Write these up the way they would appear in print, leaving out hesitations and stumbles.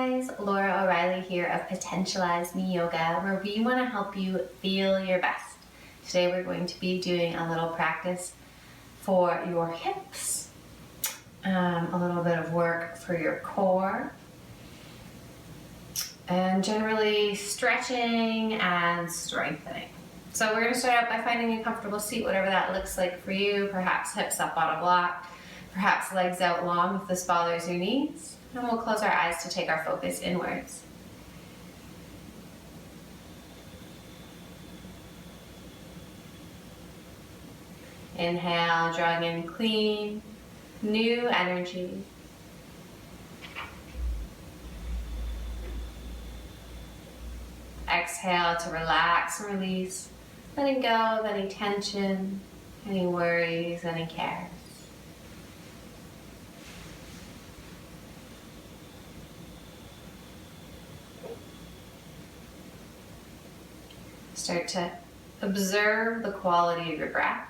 guys, Laura O'Reilly here of Potentialize Me Yoga, where we want to help you feel your best. Today we're going to be doing a little practice for your hips, a little bit of work for your core, and generally stretching and strengthening. So we're going to start out by finding a comfortable seat, whatever that looks like for you, perhaps hips up on a block, perhaps legs out long if this bothers your knees. And we'll close our eyes to take our focus inwards. Inhale, drawing in clean, new energy. Exhale to relax and release, letting go of any tension, any worries, any cares. Start to observe the quality of your breath,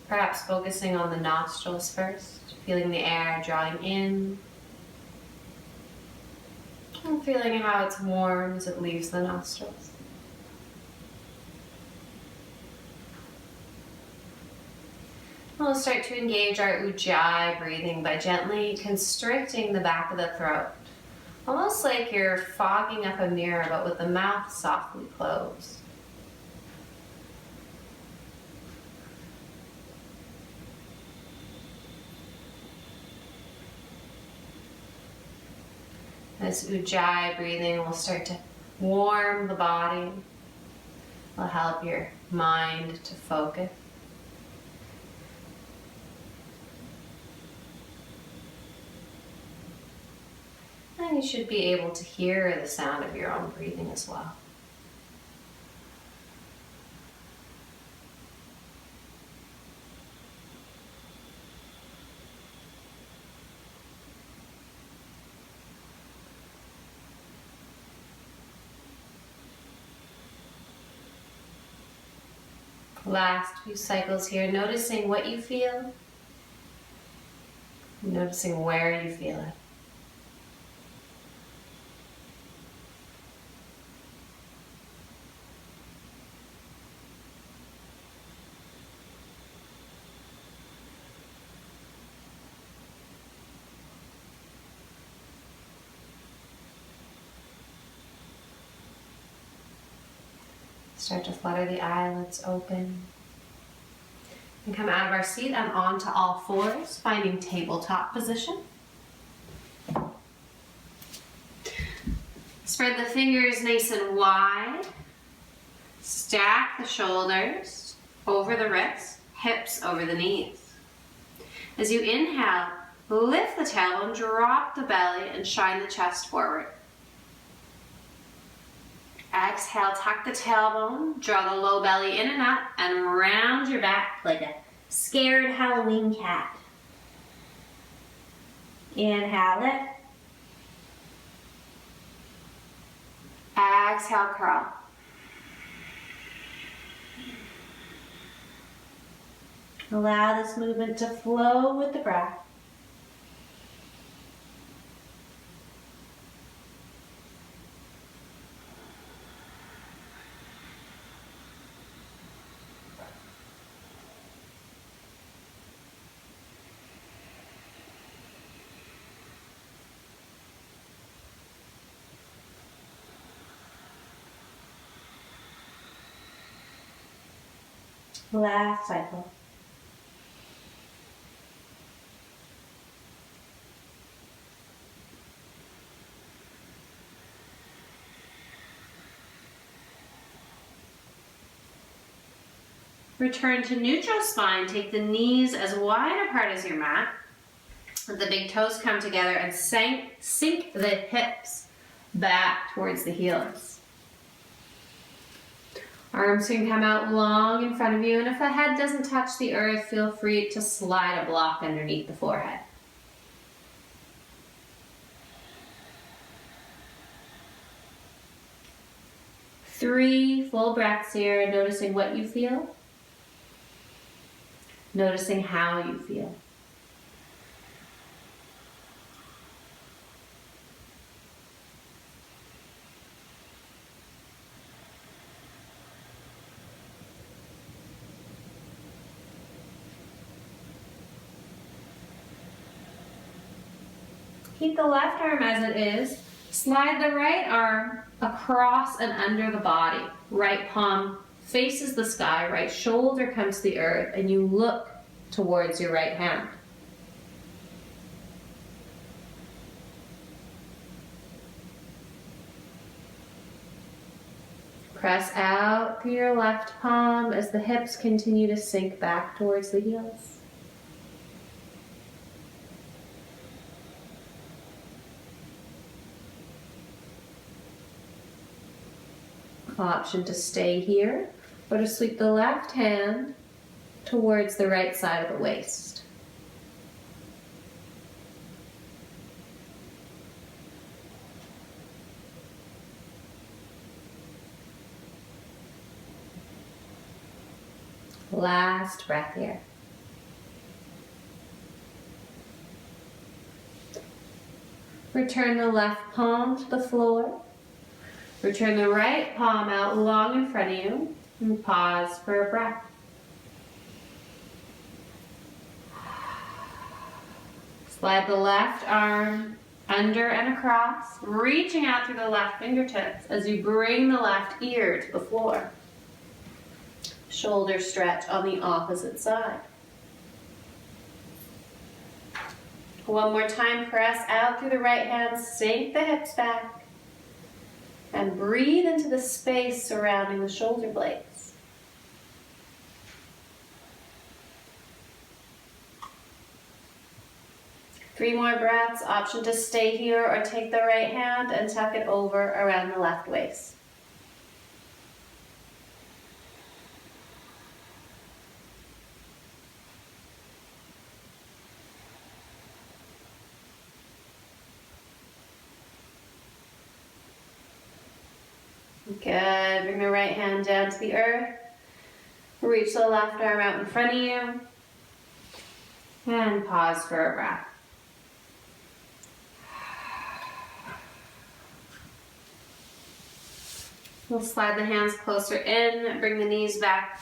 perhaps focusing on the nostrils first, feeling the air drawing in, and feeling how it's warm as it leaves the nostrils. We'll start to engage our Ujjayi breathing by gently constricting the back of the throat, almost like you're fogging up a mirror but with the mouth softly closed. This Ujjayi breathing will start to warm the body, will help your mind to focus. And you should be able to hear the sound of your own breathing as well. Last few cycles here, noticing what you feel, noticing where you feel it. Start to flutter the eyelids open. And come out of our seat and onto all fours, finding tabletop position. Spread the fingers nice and wide. Stack the shoulders over the wrists, hips over the knees. As you inhale, lift the tailbone, drop the belly, and shine the chest forward. Exhale, tuck the tailbone, draw the low belly in and up, and round your back like a scared Halloween cat. Inhale, lift. Exhale, curl. Allow this movement to flow with the breath. Last cycle. Return to neutral spine. Take the knees as wide apart as your mat. Let the big toes come together and sink the hips back towards the heels. Arms can come out long in front of you, and if the head doesn't touch the earth, feel free to slide a block underneath the forehead. Three full breaths here, noticing what you feel, noticing how you feel. Keep the left arm as it is. Slide the right arm across and under the body. Right palm faces the sky, right shoulder comes to the earth, and you look towards your right hand. Press out through your left palm as the hips continue to sink back towards the heels. Option to stay here or to sweep the left hand towards the right side of the waist. Last breath here. Return the left palm to the floor. Return the right palm out long in front of you and pause for a breath. Slide the left arm under and across, reaching out through the left fingertips as you bring the left ear to the floor. Shoulder stretch on the opposite side. One more time, press out through the right hand, sink the hips back. And breathe into the space surrounding the shoulder blades. Three more breaths. Option to stay here or take the right hand and tuck it over around the left waist. Good. Bring the right hand down to the earth. Reach the left arm out in front of you. And pause for a breath. We'll slide the hands closer in. Bring the knees back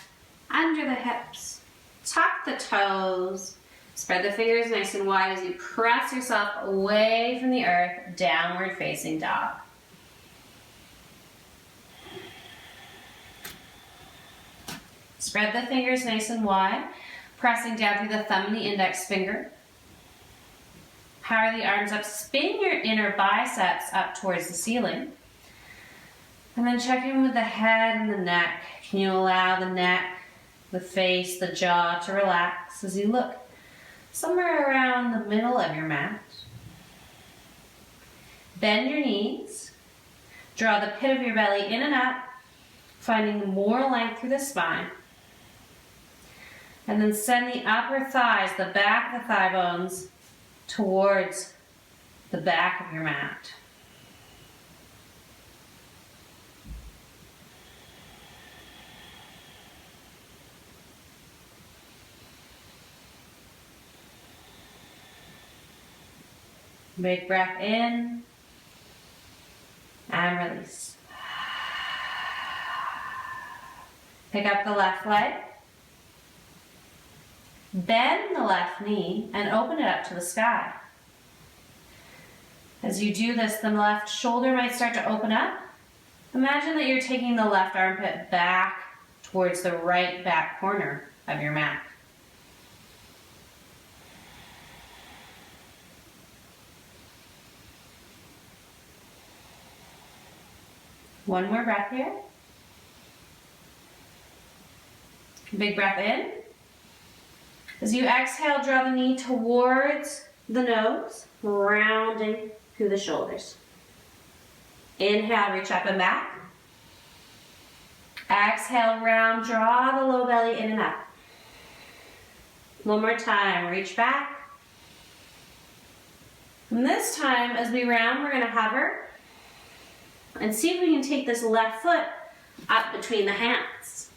under the hips. Tuck the toes. Spread the fingers nice and wide as you press yourself away from the earth, downward facing dog. Spread the fingers nice and wide, pressing down through the thumb and the index finger. Power the arms up, spin your inner biceps up towards the ceiling. And then check in with the head and the neck. Can you allow the neck, the face, the jaw to relax as you look somewhere around the middle of your mat? Bend your knees. Draw the pit of your belly in and up, finding more length through the spine. And then send the upper thighs, the back of the thigh bones, towards the back of your mat. Big breath in and release. Pick up the left leg. Bend the left knee and open it up to the sky. As you do this, the left shoulder might start to open up. Imagine that you're taking the left armpit back towards the right back corner of your mat. One more breath here. Big breath in. As you exhale, draw the knee towards the nose, rounding through the shoulders. Inhale, reach up and back. Exhale, round, draw the low belly in and up. One more time, reach back. And this time, as we round, we're gonna hover and see if we can take this left foot up between the hands.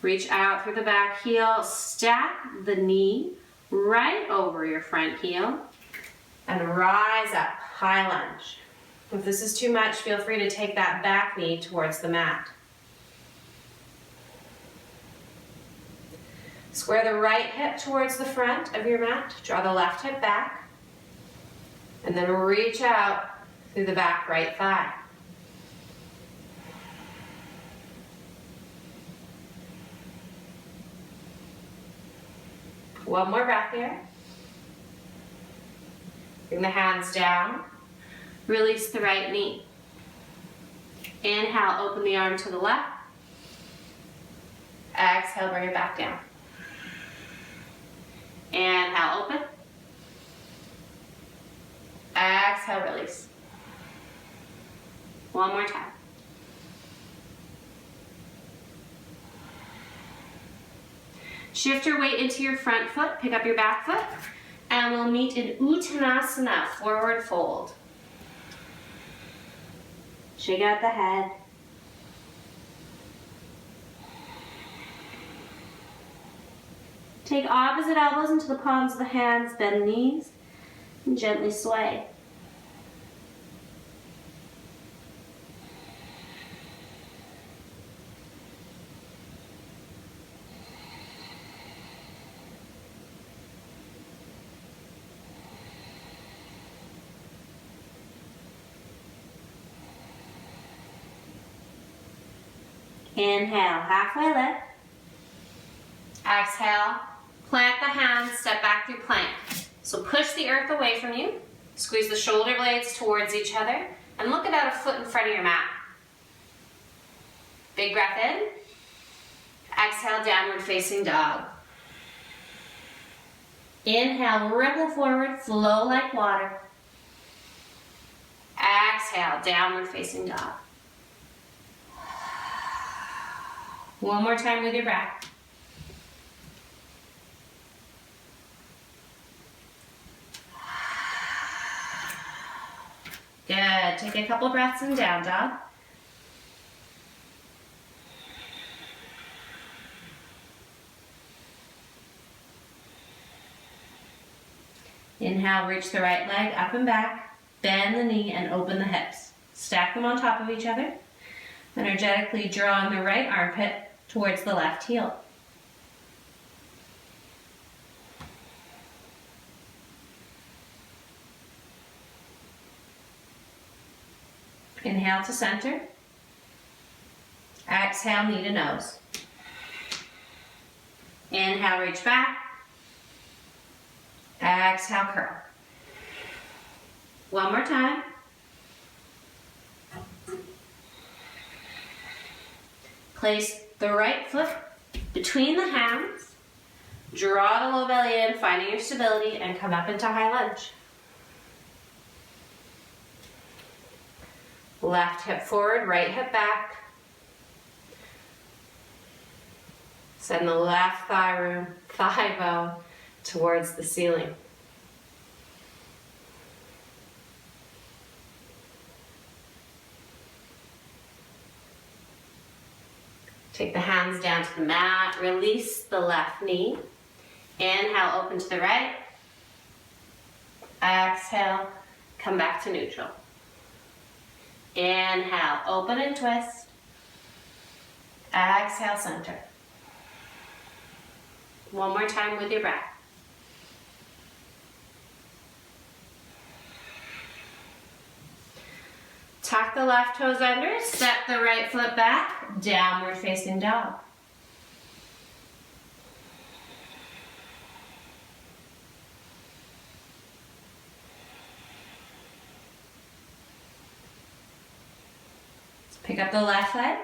Reach out through the back heel, stack the knee right over your front heel, and rise up, high lunge. If this is too much, feel free to take that back knee towards the mat. Square the right hip towards the front of your mat, draw the left hip back. And then reach out through the back right thigh. One more breath here. Bring the hands down. Release the right knee. Inhale, open the arm to the left. Exhale, bring it back down. Inhale, open. Exhale, release. One more time. Shift your weight into your front foot, pick up your back foot, and we'll meet in Uttanasana, forward fold. Shake out the head. Take opposite elbows into the palms of the hands, bend knees, and gently sway. Inhale, halfway lift. Exhale, plant the hands, step back through plank. So push the earth away from you, squeeze the shoulder blades towards each other, and look about a foot in front of your mat. Big breath in. Exhale, downward facing dog. Inhale, ripple forward, flow like water. Exhale, downward facing dog. One more time with your breath. Good. Take a couple breaths in down dog. Inhale, reach the right leg up and back. Bend the knee and open the hips. Stack them on top of each other. Energetically drawing the right armpit towards the left heel. Inhale to center. Exhale, knee to nose. Inhale, reach back. Exhale, curl. One more time. Place the right foot between the hands. Draw the low belly in, finding your stability, and come up into high lunge. Left hip forward, right hip back. Send the left thigh bone towards the ceiling. Take the hands down to the mat, release the left knee. Inhale, open to the right. Exhale, come back to neutral. Inhale, open and twist. Exhale, center. One more time with your breath. Tuck the left toes under, step the right foot back, downward facing dog. Pick up the left leg,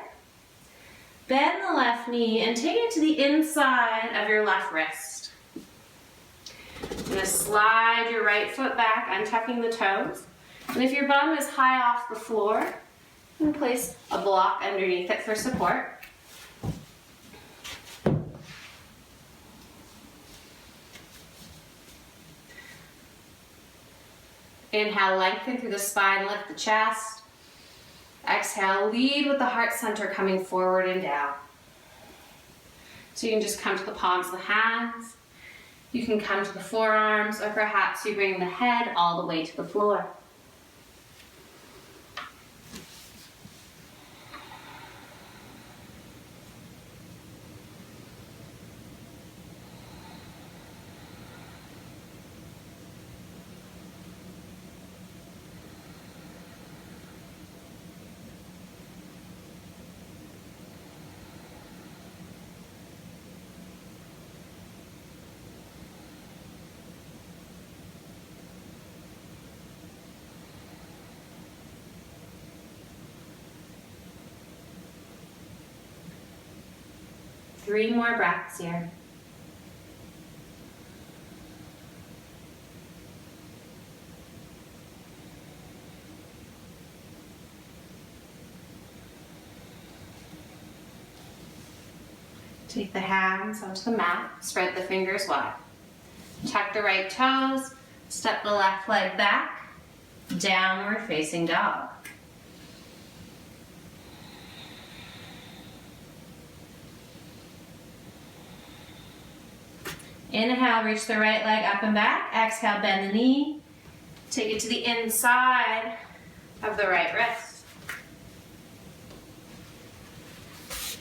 bend the left knee, and take it to the inside of your left wrist. You're going to slide your right foot back, untucking the toes. And if your bum is high off the floor, you can place a block underneath it for support. Inhale, lengthen through the spine, lift the chest. Exhale, lead with the heart center coming forward and down. So you can just come to the palms of the hands. You can come to the forearms, or perhaps you bring the head all the way to the floor. 3 more breaths here. Take the hands onto the mat, spread the fingers wide. Tuck the right toes, step the left leg back, downward facing dog. Inhale, reach the right leg up and back. Exhale, bend the knee. Take it to the inside of the right wrist.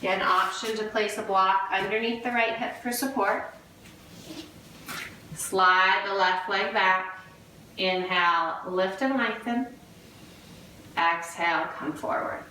You have an option to place a block underneath the right hip for support. Slide the left leg back. Inhale, lift and lengthen. Exhale, come forward.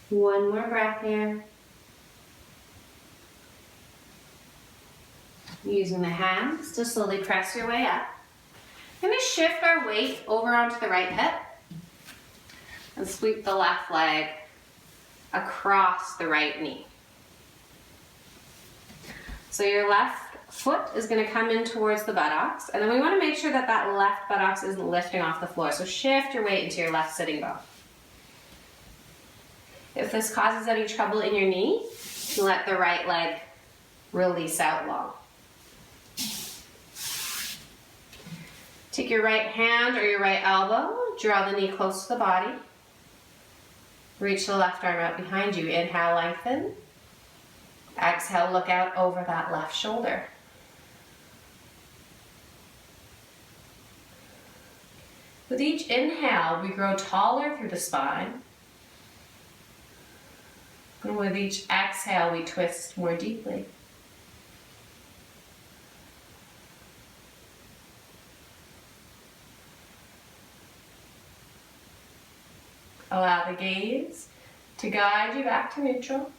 One more breath here. Using the hands to slowly press your way up. We're going to shift our weight over onto the right hip and sweep the left leg across the right knee. So your left foot is going to come in towards the buttocks, and then we want to make sure that that left buttocks is lifting off the floor. So shift your weight into your left sitting bone. If this causes any trouble in your knee, let the right leg release out long. Take your right hand or your right elbow, draw the knee close to the body. Reach the left arm out behind you. Inhale, lengthen. Exhale, look out over that left shoulder. With each inhale, we grow taller through the spine. And with each exhale, we twist more deeply. Allow the gaze to guide you back to neutral.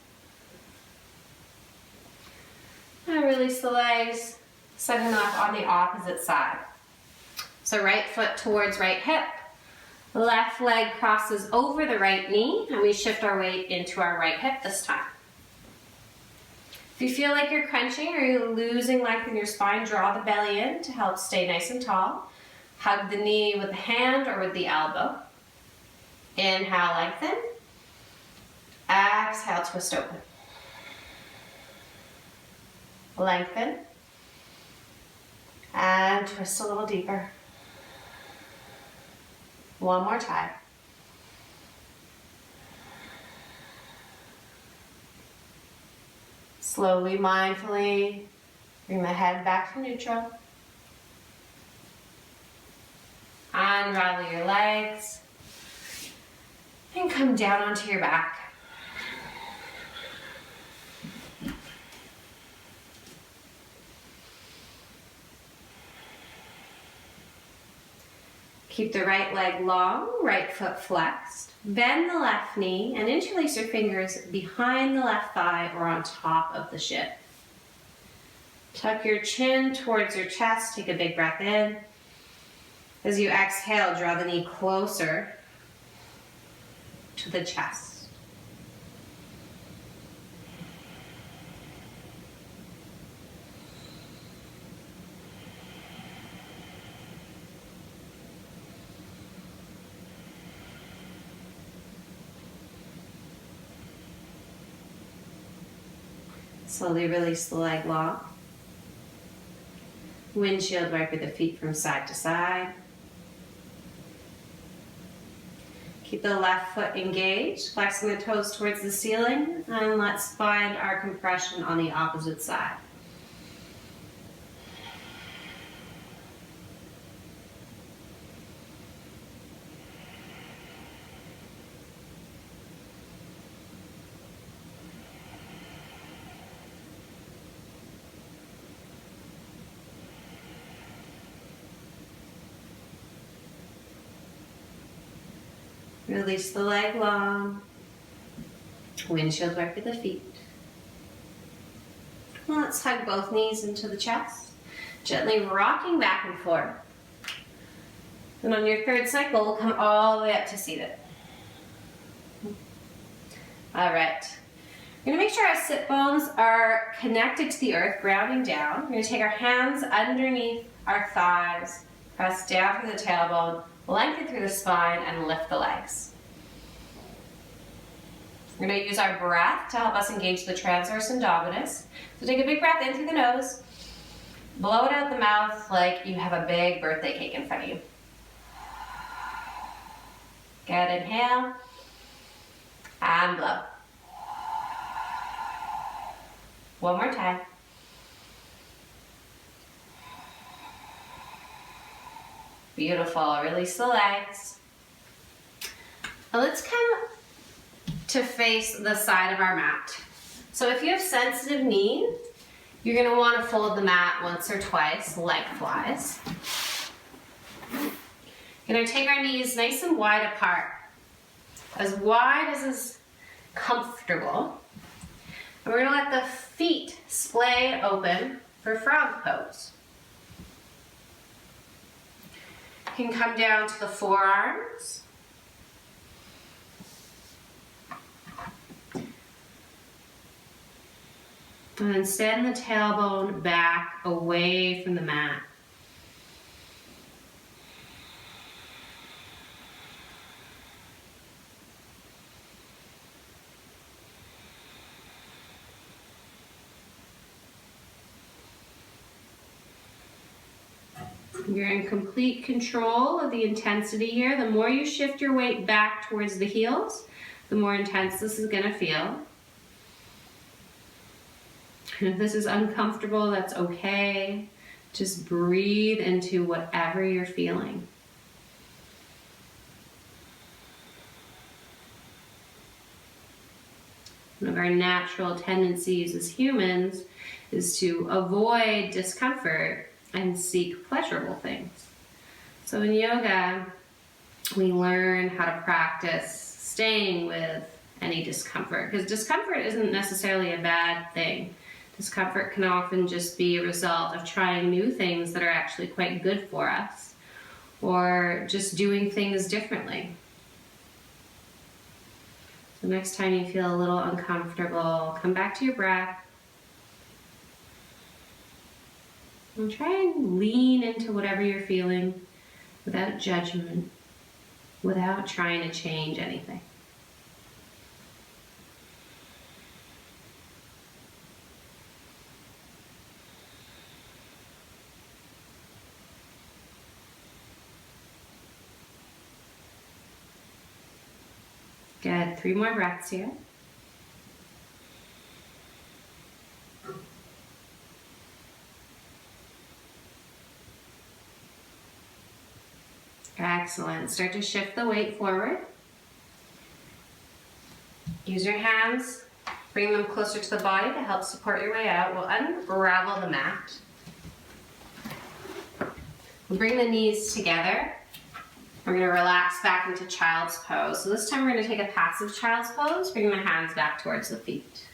And release the legs, setting them up on the opposite side. So right foot towards right hip. Left leg crosses over the right knee, and we shift our weight into our right hip this time. If you feel like you're crunching or you're losing length in your spine, draw the belly in to help stay nice and tall. Hug the knee with the hand or with the elbow. Inhale, lengthen. Exhale, twist open. Lengthen. And twist a little deeper. One more time. Slowly, mindfully, bring the head back to neutral. Unravel your legs. And come down onto your back. Keep the right leg long, right foot flexed. Bend the left knee and interlace your fingers behind the left thigh or on top of the shin. Tuck your chin towards your chest. Take a big breath in. As you exhale, draw the knee closer to the chest. Slowly release the leg lock. Windshield wiper the feet from side to side. Keep the left foot engaged, flexing the toes towards the ceiling, and let's find our compression on the opposite side. Release the leg long. Windshield work with the feet. Let's hug both knees into the chest. Gently rocking back and forth. And on your third cycle, come all the way up to seated. All right. We're gonna make sure our sit bones are connected to the earth, grounding down. We're gonna take our hands underneath our thighs, press down through the tailbone, lengthen through the spine, and lift the legs. We're going to use our breath to help us engage the transverse abdominis. So take a big breath in through the nose, blow it out the mouth like you have a big birthday cake in front of you. Good, inhale, and blow. One more time. Beautiful, release the legs. Now let's come to face the side of our mat. So if you have sensitive knees, you're gonna wanna fold the mat once or twice, lengthwise. We're gonna take our knees nice and wide apart, as wide as is comfortable. And we're gonna let the feet splay open for frog pose. You can come down to the forearms. And then send the tailbone back away from the mat. You're in complete control of the intensity here. The more you shift your weight back towards the heels, the more intense this is gonna feel. And if this is uncomfortable, that's okay. Just breathe into whatever you're feeling. One of our natural tendencies as humans is to avoid discomfort and seek pleasurable things. So in yoga, we learn how to practice staying with any discomfort, because discomfort isn't necessarily a bad thing. Discomfort can often just be a result of trying new things that are actually quite good for us, or just doing things differently. So next time you feel a little uncomfortable, come back to your breath. And try and lean into whatever you're feeling without judgment, without trying to change anything. Good, 3 more breaths here. Excellent. Start to shift the weight forward. Use your hands, bring them closer to the body to help support your way out. We'll unravel the mat. We'll bring the knees together. We're going to relax back into child's pose. So this time we're going to take a passive child's pose, bring the hands back towards the feet.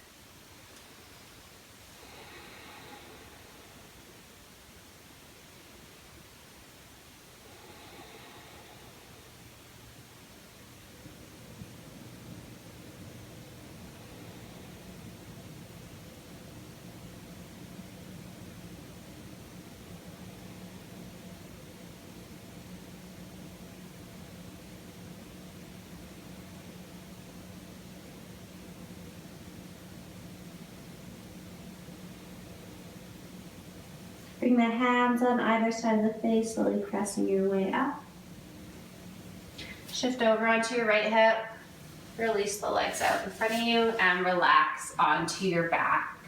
Bring the hands on either side of the face, slowly pressing your way up. Shift over onto your right hip. Release the legs out in front of you and relax onto your back.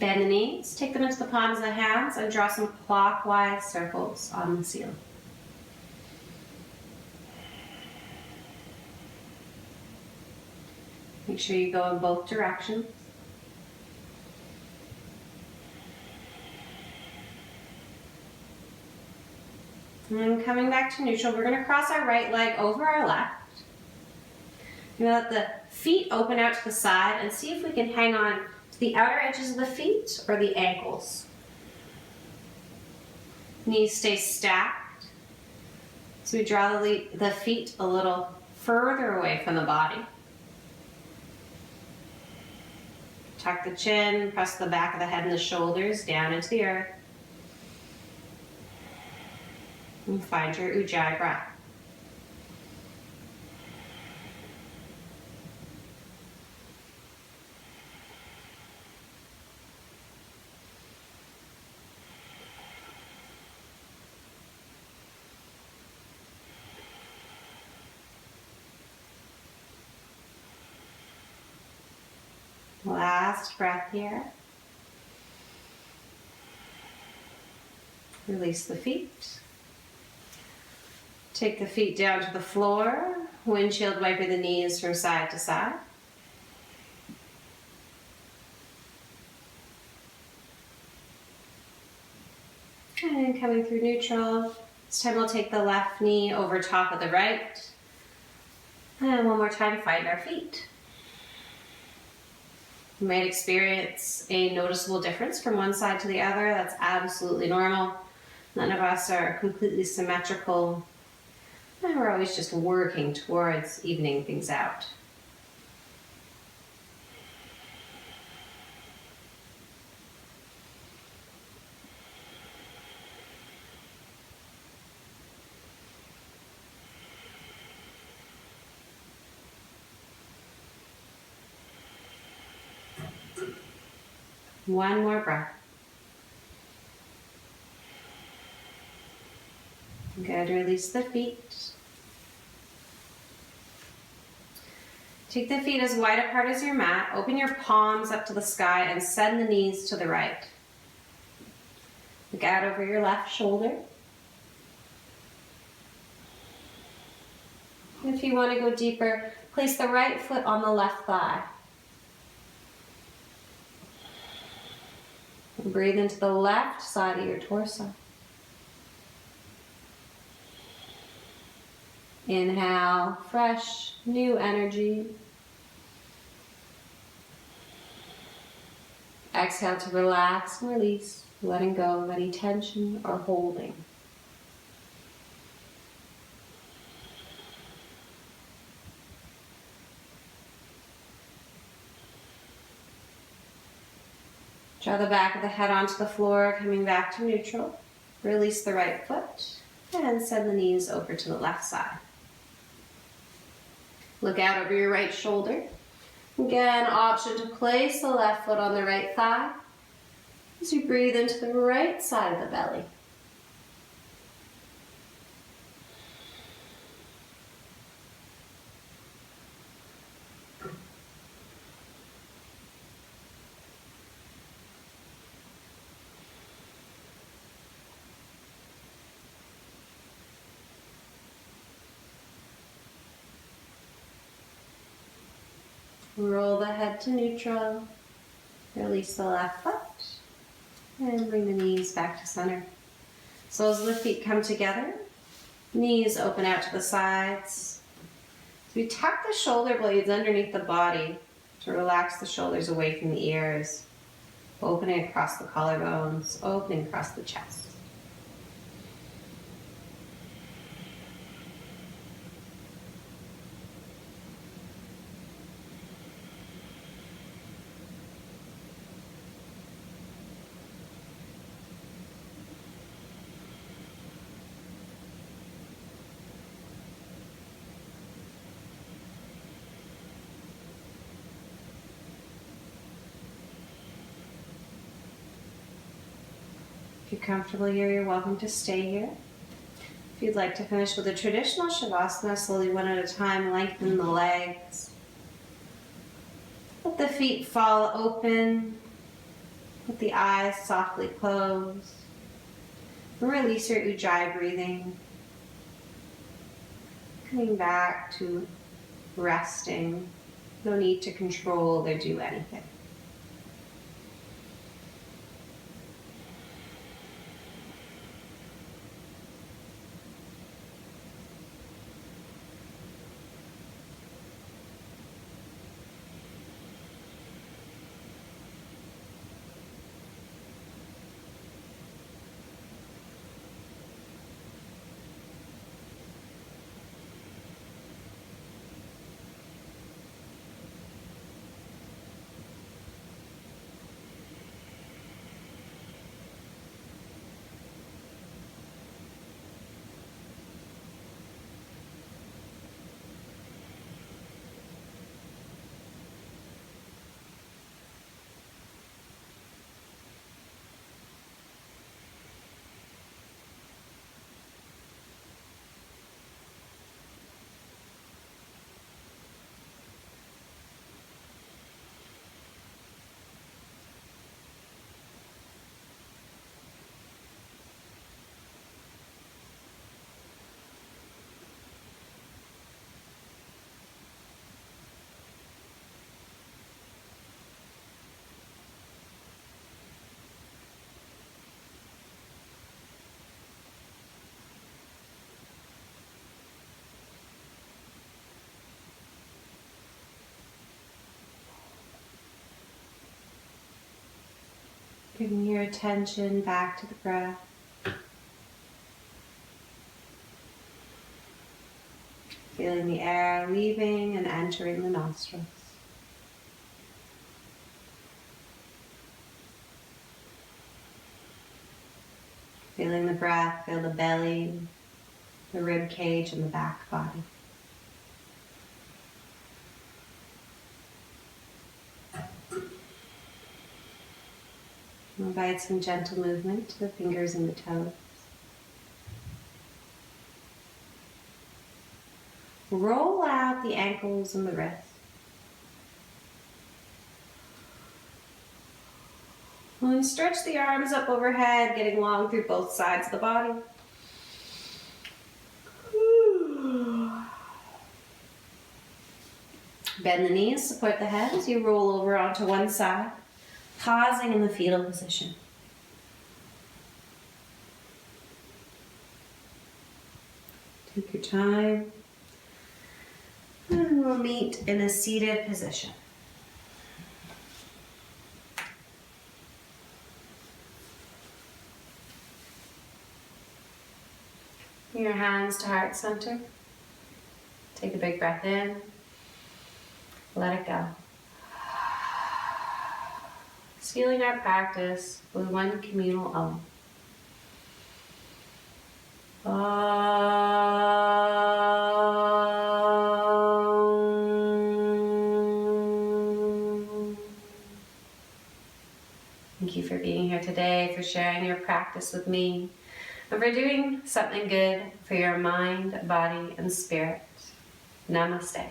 Bend the knees, take them into the palms of the hands and draw some clockwise circles on the ceiling. Make sure you go in both directions. And then coming back to neutral, we're going to cross our right leg over our left. We're going to let the feet open out to the side and see if we can hang on to the outer edges of the feet or the ankles. Knees stay stacked. So we draw the feet a little further away from the body. Tuck the chin, press the back of the head and the shoulders down into the earth. And find your Ujjayi breath. Last breath here. Release the feet. Take the feet down to the floor. Windshield wiper the knees from side to side. And coming through neutral. This time we'll take the left knee over top of the right. And one more time, find our feet. You might experience a noticeable difference from one side to the other. That's absolutely normal. None of us are completely symmetrical. And we're always just working towards evening things out. One more breath. Good, release the feet. Take the feet as wide apart as your mat. Open your palms up to the sky and send the knees to the right. Look out over your left shoulder. And if you want to go deeper, place the right foot on the left thigh. And breathe into the left side of your torso. Inhale, fresh, new energy. Exhale to relax and release, letting go of any tension or holding. Draw the back of the head onto the floor, coming back to neutral. Release the right foot and send the knees over to the left side. Look out over your right shoulder. Again, option to place the left foot on the right thigh as you breathe into the right side of the belly. Roll the head to neutral. Release the left foot. And bring the knees back to center. Soles of the feet come together. Knees open out to the sides. So we tuck the shoulder blades underneath the body to relax the shoulders away from the ears. Opening across the collarbones, opening across the chest. If you're comfortable here, you're welcome to stay here. If you'd like to finish with a traditional Shavasana, slowly one at a time, lengthen the legs. Let the feet fall open. Let the eyes softly close. And release your Ujjayi breathing. Coming back to resting. No need to control or do anything. Bringing your attention back to the breath. Feeling the air leaving and entering the nostrils. Feeling the breath, feel the belly, the rib cage, and the back body. Invite some gentle movement to the fingers and the toes. Roll out the ankles and the wrists. And stretch the arms up overhead, getting long through both sides of the body. Bend the knees, support the head as you roll over onto one side, pausing in the fetal position. Take your time, and we'll meet in a seated position. Bring your hands to heart center. Take a big breath in. Let it go. Sealing our practice with one communal Om. Thank you for being here today, for sharing your practice with me, and for doing something good for your mind, body, and spirit. Namaste.